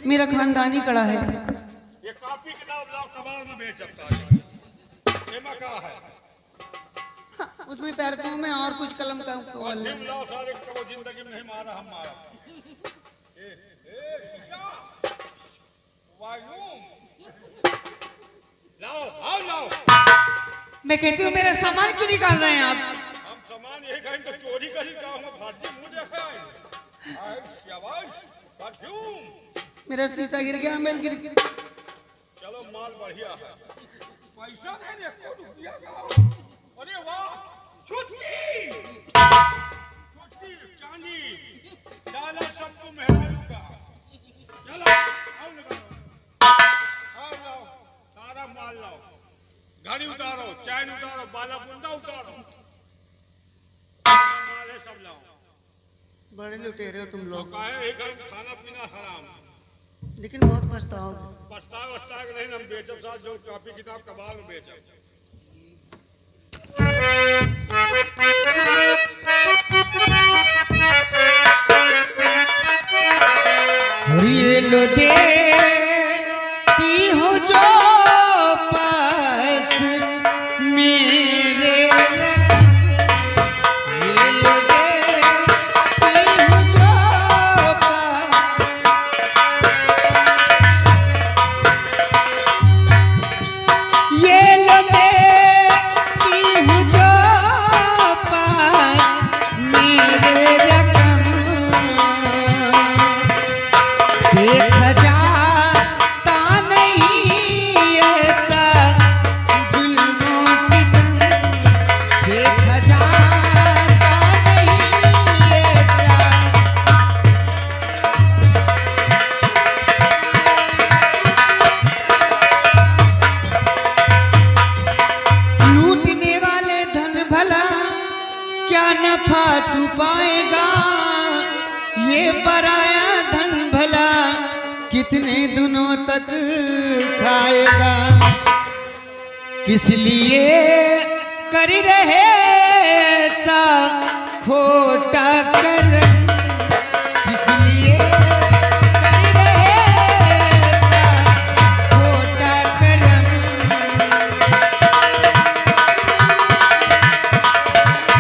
मेरा खानदानी कड़ा है। ये कॉपी किताब लाओ, कबाड़ में बेच सकता है। एमा क्या है? हाँ, उसमें पैरकों में और कुछ कलम का लाओ सारे को जिंदगी में नहीं मारा हम मारा। शीशा वायूम लाओ, आओ लाओ। मैं कहती हूँ मेरा सामान क्यों निकाल रहे हैं आप? हम सामान यही कहीं तो चोरी कर ही काम है। भारतीय मुंह देखा है। शाबाश परफ्यूम। मेरा शीशा गिर गया, मैं गिर गया। चलो माल बढ़िया है। पैसा नहीं है, को रुपया का। अरे वाह, छुटकी छुटकी चांदी डाला सबको मेहरारू का। चलो आओ निकालो, आओ लाओ सारा माल लाओ। घड़ी उतारो, चैन उतारो, बाला बुंदा उतारो, माल है सब लाओ। बड़े लुटेरे हो तुम लोग। खाना पीना हराम, लेकिन बहुत पछताओगे। पछताओगे नहीं, हम बेचब साथ जो कॉपी किताब कबाड़ में बेचब। ये लो देती हो जो पास मेरे रकम, ये लो देती हो जो पास, ये लो देती हो जो पास मेरे रकम, देखा जाता नहीं ऐसा जुल्मों सितम, देखा जाता नहीं ऐसा। लूटने वाले धन भला क्या नफा तू पाएगा, ये पराया धन भला कितने दिनों तक खाएगा। किस लिए कर रहे ऐसा खोटा कर्म, किस लिए कर रहे ऐसा खोटा कर्म।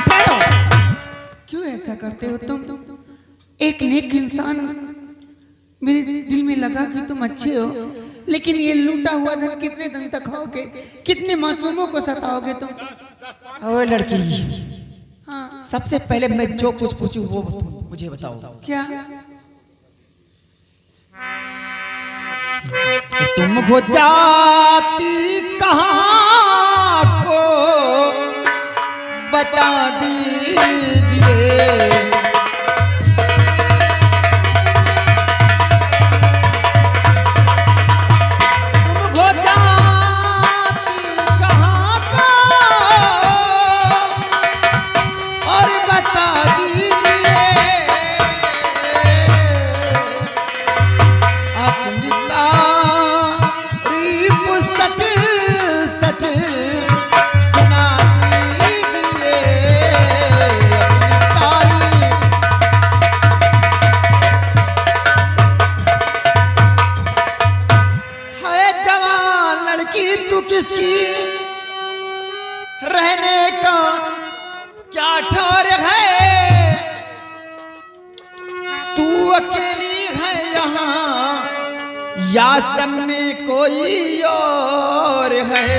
ठहरो, क्यों ऐसा करते हो तुम? एक नेक इंसान मेरे दिल में लगा कि तुम अच्छे हो, लेकिन ये लूटा हुआ धन कितने दिन तक खाओगे? कितने मासूमों को सताओगे तुम? ओए लड़की, हाँ, सबसे पहले मैं जो कुछ पूछूं वो मुझे बताओ। क्या? तुम हो जाती कहाँ को बता दीजिए। या संग में कोई और है,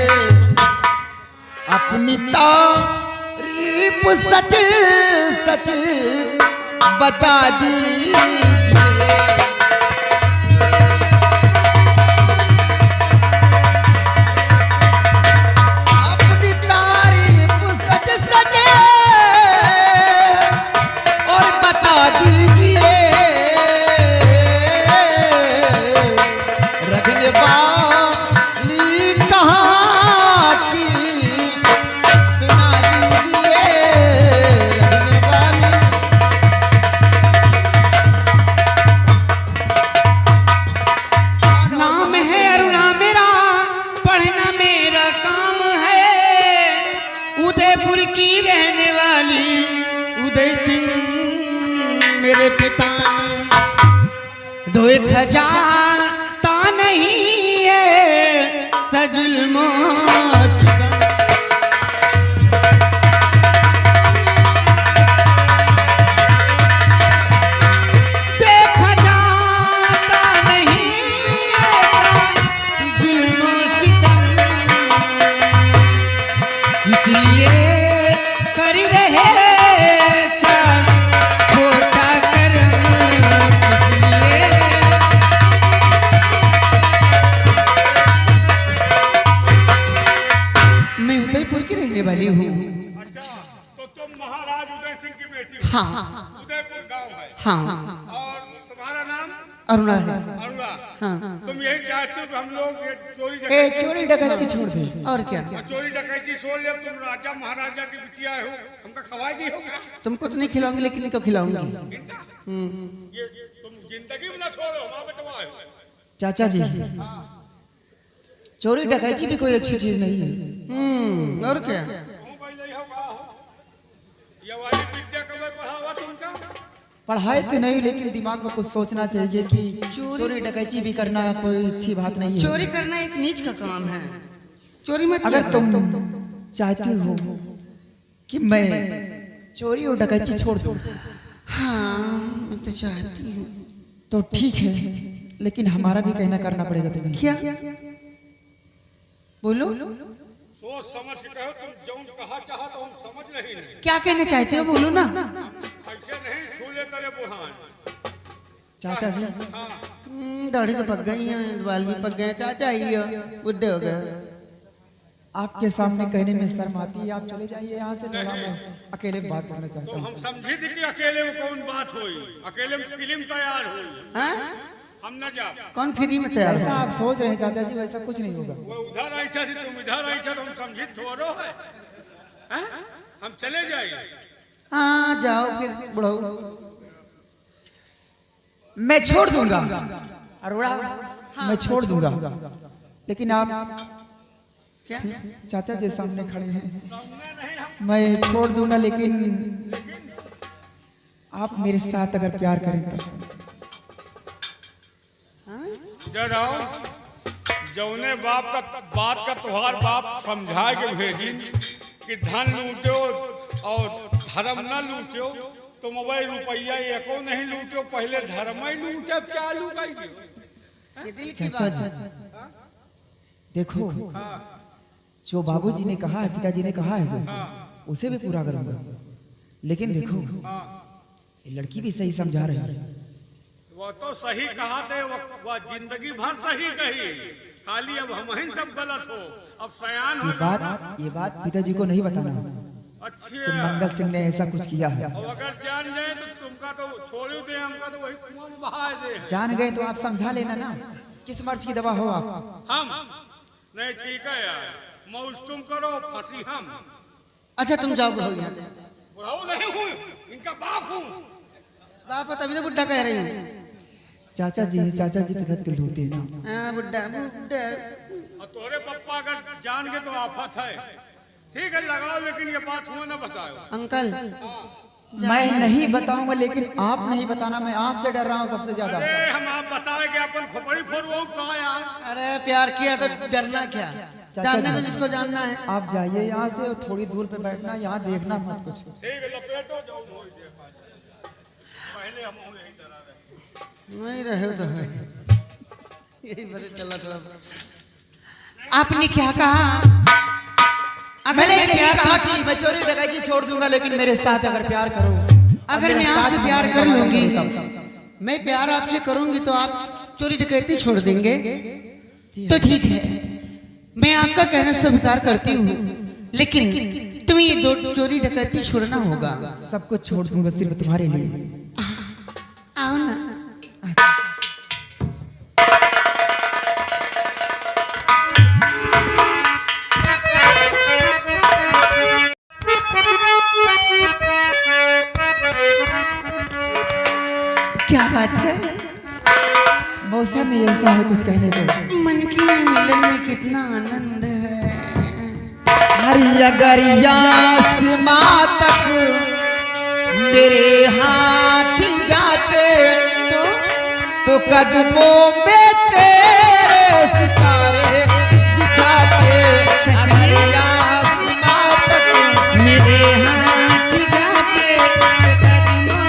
अपनी तारीफ सच सच बता दीजिए। दो एक खजाता नहीं है सजुल्मो देखा जाता नहीं है जुल्मो सितम, इसलिए कर रहे सब छोटा कर्म, इसलिए मैं उदयपुर की रहने वाली हूँ। अच्छा, तो तुम महाराज उदय सिंह की बेटी हो। हाँ उदयपुर गांव है। हाँ और तुम्हारा नाम अरुणा है। अरुणा। हाँ तुम यही चाहते हो कि हम लोग ये चोरी डकैती छोड़ दे। और क्या, चोरी डकैती छोड़ ले। तुम राजा महाराजा की बिटिया हो, हमका खवाई दी होगा। तुमको तो नहीं खिलाऊंगी लेकिन इनको खिलाऊंगी। इनका? ये तुम जिंदगी में ना छोड़ो, हमारा बेटवा है। चाचा जी, चोरी डकैती भी कोई अच्छी चीज नहीं है। और क्या, तुम पहले ही हो का हो। ये वाली विद्या कब पढ़ा हुआ तुमका? पढ़ाई तो नहीं, लेकिन दिमाग में कुछ सोचना चाहिए कि चोरी डकैती भी करना कोई अच्छी बात नहीं है। चोरी करना एक नीच का काम है, चोरी मत अगर किया तुम करो। चाहती हो कि मैं चोरी और डकैती छोड़ दूं, हाँ मैं तो चाहती हूँ। तो ठीक है, लेकिन हमारा भी कहना करना पड़ेगा तुम्हें। क्या बोलो, सोच समझ के कहो। तुम जौन कहा चाहा तो हम समझ रही नहीं। क्या कहना चाहते हो, बोलो ना। ऐसे नहीं छूले करे बुढ़ान। चाचा जी, हाँ, दाढ़ी तो पक गई है, बाल भी पक गए, चाचा ही हो, बुढ़े हो गए। आपके सामने कहने में शर्म आती है, आप चले जाइए यहाँ से। थोड़ा मैं अकेले बात करना चाहता तो हूँ। हम समझी थी कि अकेले में कौन बात हुई, अकेले में फिल्म तैयार हुई। हाँ? हम न जा। कौन फ्री में तैयार ऐसा है? आप सोच रहे हैं चाचा जी, वैसा कुछ नहीं होगा। वो उधर आई थी, तुम इधर आई थी, तो हम समझी थोड़ो है। हैं? हम चले जाइए। हाँ जाओ फिर बुढ़ाऊ। मैं छोड़ दूंगा अरोड़ा, मैं छोड़ दूंगा, लेकिन आप क्या चाचा जी सामने खड़े हैं। सामने नहीं हम। मैं छोड़ दूंगा, लेकिन आप मेरे साथ अगर प्यार करें तो। जाओ, जौने बात का तुहार बाप समझा के भेजी कि धन लूटो और धर्म न लूटो, तो मोबाइल रुपया एको नहीं लूटो, पहले धर्म ही लूटे चालू कर दियो। ये दिल की चाचा बात जी, है। देखो जो बाबूजी ने कहा है, पिताजी ने कहा है, जो उसे भी पूरा करूंगा। लेकिन देखो ये लड़की भी सही समझा रही है। वो तो सही कहा थे, वह जिंदगी भर सही कही, खाली अब हम ही सब गलत हो। अब सयान हो ये बात पिताजी को नहीं बताना अच्छे। कि मंगल सिंह ने ऐसा कुछ किया है। और अगर जान जाए तो तुमका तो छोड़ दे, हमका तो वही कुआं में बहा दे। जान गए तो आप समझा लेना ना, किस मर्ज की दवा हो आप। हम नहीं, ठीक है यार, मौज तुम करो, फंसी हम। अच्छा तुम जाओ बुढ़ाऊ यहाँ से। बुढ़ाऊ नहीं हूँ, इनका बाप हूँ। बाप तभी तो बुढ़ा कह रही हूँ। चाचा जी के दिल होते हैं ना। हाँ बुढ़ा बुढ़ा। और तोरे पप्पा अगर जान गए तो आफत है। ठीक है लगाओ, लेकिन ये बात हुआ ना बताओ। अंकल मैं नहीं बताऊंगा, लेकिन आप नहीं बताना, मैं आपसे डर रहा हूँ सबसे ज्यादा। अरे हम आप बताए कि अपन खोपड़ी फोड़वाऊ कहाँ यार। अरे प्यार किया तो डरना क्या, जानना तो जिसको जानना है। आप जाइए यहाँ से और थोड़ी दूर पे बैठना, यहाँ देखना मत कुछ। ठीक है, लपेटो जाओ, मोड़ दे पहले हम यही डरा रहे। नहीं रहे तो है, यही बड़े चला था। आपने क्या कहा? मैंने नहीं कहा कि मैं चोरी डकैती छोड़ दूंगा, लेकिन मेरे साथ अगर प्यार करो। अगर मैं आपसे प्यार कर लूंगी, मैं प्यार आपसे करूंगी तो आप चोरी डकैती छोड़ देंगे तो ठीक है, मैं आपका कहना स्वीकार करती हूँ, लेकिन तुम्हें ये दो चोरी डकैती छोड़ना होगा। सब कुछ छोड़ दूंगा सिर्फ तुम्हारे लिए। आओ ना। क्या बात है? मौसम में ऐसा है कुछ कहने को। मन के मिलन में कितना आनंद है। हरिया गरिया सीमा तक मेरे हाथ जाते तो कदमों में तेरे सितारे बिछा के अगर आसमां तक मेरे हाथ जाके कदमों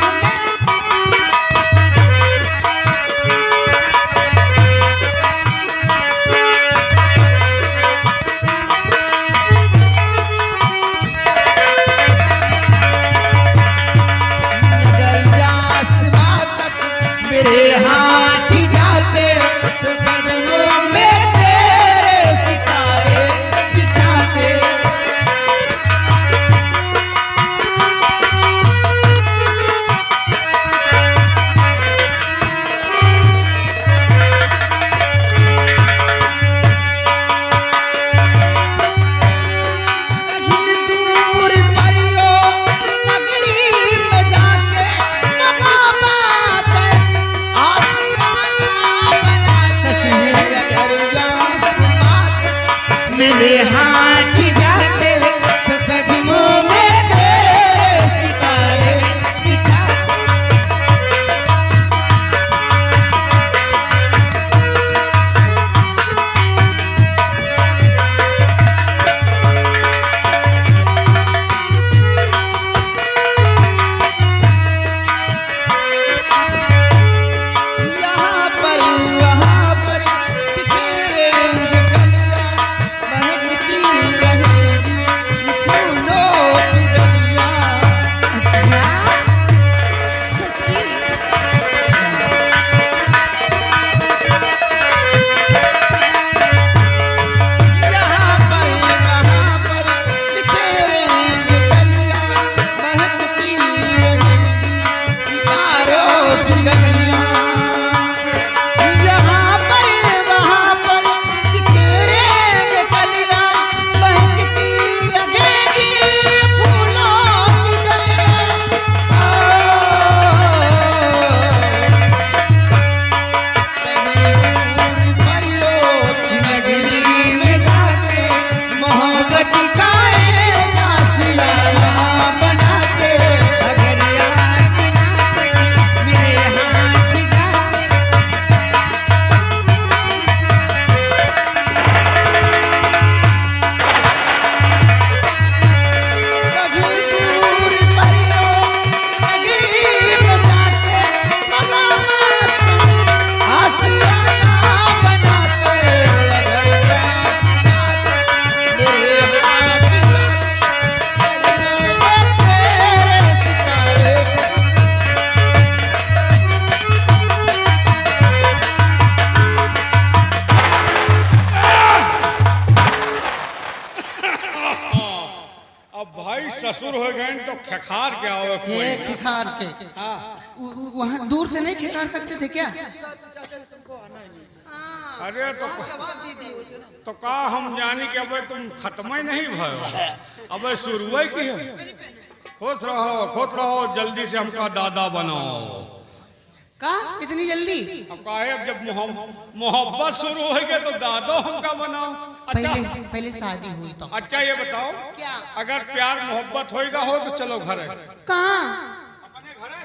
अगर आसमां तक मेरे हाथ जाते तो कदमों में तेरे सितारे बिछाते कहीं दूर परियो नगरी में जाके मकामात आसियाना बनाते अगर आसमां मेरे हाथ जाके कदमों में तेरे सितारे बिछाते यहाँ पर वहाँ पर बिखेरेंगे कलियाँ महकती रहेंगी ये फूलों की डलियाँ अच्छा सच्ची यहाँ पर वहाँ पर बिखेरेंगे कलियाँ महकती रहेंगी सितारों की गलियाँ यहाँ पर वहाँ पर बिखेरेंगे कलियाँ महकती रहेंगी फूलों की गलियाँ परियों की नगरी में जाके मोहब्बत का एक आशियाना बनाते अगर आसमां तक मेरे हाथ जाके कहीं दूर परियों नगरी में जाके मकामात आशियाना बनाते अगर आसमां तक मेरे हाथ जाके तेरे सितारे अब भाई ससुर हो गए तो खखार क्या हो ये खिखार के हाँ वहाँ दूर से नहीं खिखार सकते थे क्या अरे तो का हम जानी कि अब तुम खत्म ही नहीं भयो अब शुरू की है खोत रहो जल्दी से हमका दादा बनाओ का इतनी जल्दी अब काहे अब जब मोहब्बत शुरू हो गई तो दादो हमका बनाओ अच्छा पहले शादी हुई तो अच्छा ये बताओ क्या? अगर प्यार मोहब्बत होएगा हो तो चलो घर कहाँ अपने घर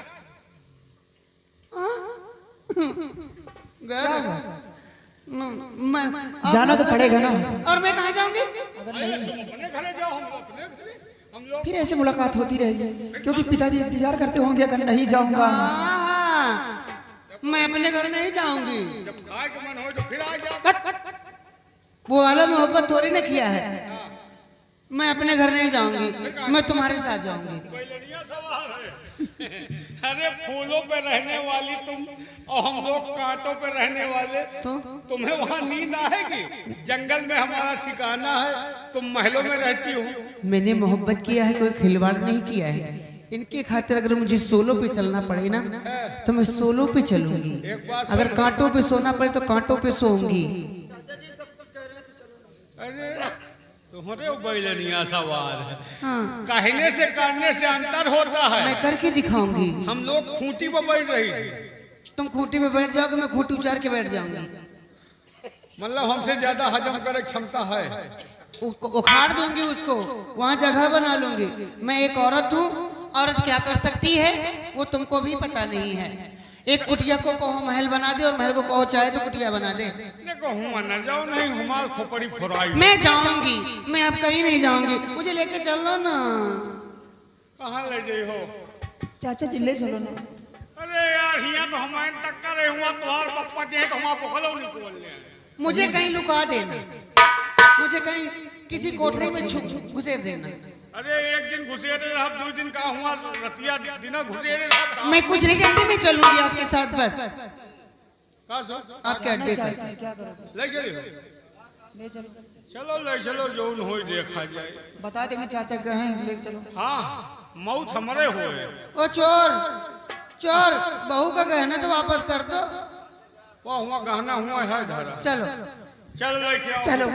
मैं जाना तो पड़ेगा ना और मैं कहाँ जाऊंगी अपने घरे जाओ हम लोग फिर ऐसे मुलाकात होती रहेगी क्योंकि पिताजी इंतजार करते होंगे अगर नहीं जाऊंगा मैं अपने घर नहीं जाऊंगी जब खाए के मन हो तो फिर आ जाओ वो वाला मोहब्बत थोड़ी ना किया है मैं अपने घर नहीं जाऊंगी मैं तुम्हारे साथ जाऊंगी बैलनिया सवाल है अरे फूलों पे रहने वाली तुम और हम लोग कांटों पे रहने वाले तो तुम्हें वहाँ नींद आएगी जंगल में हमारा ठिकाना है तुम महलों में रहती हो मैंने मोहब्बत किया है कोई खिलवाड़ नहीं किया है इनके खातिर अगर मुझे सोलो पे चलना पड़े ना तो मैं सोलो पे चलूंगी अगर कांटों पे सोना पड़े तो कांटों पे सोऊंगी अरे तुम्हारे बैलनिया सवाल है हाँ कहने से करने से अंतर होता है मैं करके दिखाऊंगी हम लोग खूंटी पर बैठ रही थी तुम खूंटी पे बैठ जाओगे मैं खूंटी उचार के बैठ जाऊंगी मतलब हमसे ज्यादा हजम करे क्षमता है उखाड़ दूंगी उसको वहाँ जगह बना लूंगी मैं एक औरत हूँ औरत क्या कर सकती है वो तुमको भी पता नहीं है एक कुटिया को कहो महल बना दे और महल को कहो चाहे तो कुटिया बना दे। देखो हुआ न जाओ नहीं हमार खोपड़ी फोराई। मैं जाऊंगी, मैं अब कहीं नहीं जाऊंगी, मुझे लेके चलो ना। कहाँ ले जाई हो? चाचा जी ले चलो ना। अरे यार हिया तो हमारे टक्कर है हुआ तुम्हार पप्पा जी तो हमारे बुखलो नहीं बोल ले। मुझे कहीं लुका देना, मुझे कहीं किसी कोठरी में घुसेर देना। अरे एक दिन घुसेरे रहा, 2 दिन का हुआ रतिया दिन घुसेरे रहा। मैं कुछ नहीं करती, मैं चलूंगी आपके साथ बस का सो आपके अड्डे पर। क्या करोगे? ले चलिए। ले चलो। चलो ले चलो जोन हो देखा जाए। बता देंगे चाचा कहे हैं, ले चलो। हाँ मौत हमारे होए। ओ चोर चोर, बहू का गहना तो वापस कर दो। वो हुआ गहना हुआ है धरा। चलो चल लेके आओ। चलो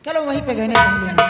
चलो वहीं पे गहने पहन लेंगे।